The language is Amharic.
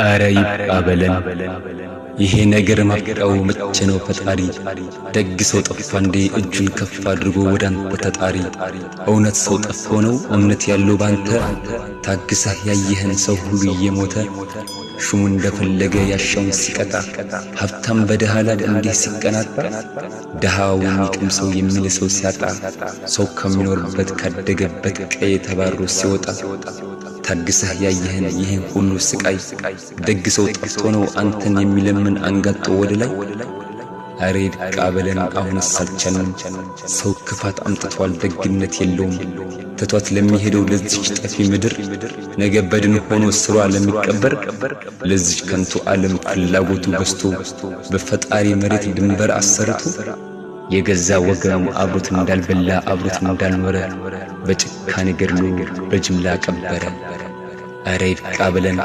አረ ይባበለን ይሄ ነገር ማብቂያው መቼ ነው ፈጣሪ? ደግ ሰው ጠፋ እንዴ እጁን ከፍ አድርጎ ወዳንተ ተጣሪ? እውነት ሰው ጠፍቶ ነው እምነት ያለው ባንተ? ታግሰህ ያየህን ሰው ሁሉ እየሞተ ሹሙ እንደፈለገ ያሻውን ሲቀጣ ሀብታም በደሃ ላይ እንዲህ ሲቀናጣ ደሃው የሚቀምሰው የሚልሰው ሲያጣ ሰው ከሚኖርበት ካደገበት ቀዬ ተባሮ ሲወጣ ታግሰህ ያየህን ይህን ሁሉ ስቃይ ደግ ሰው ጠፍቶ ነው አንተን የሚለምን አንጋጦ ወደ ላይ? አረ ይብቃበለን አሁንስ አልቻልንም። ሰው ክፋት አምጥቷል ደግነት የለውም። ትቷት ለሚሄደው ለዚች ጠፊ ምድር ነገ በድን ሆኖ ስሯ ለሚቀበር ለዚች ከንቱ ዓለም ፍላጎቱ በስቶ በፈጣሪ መሬት ድንበር አሰርቶ የገዛ ወገኑ አብሮት እንዳልበላ አብሮት እንዳልኖረ በጭካኔ ገድሎ በጅምላ ቀበረ። አረ ይብቃበለን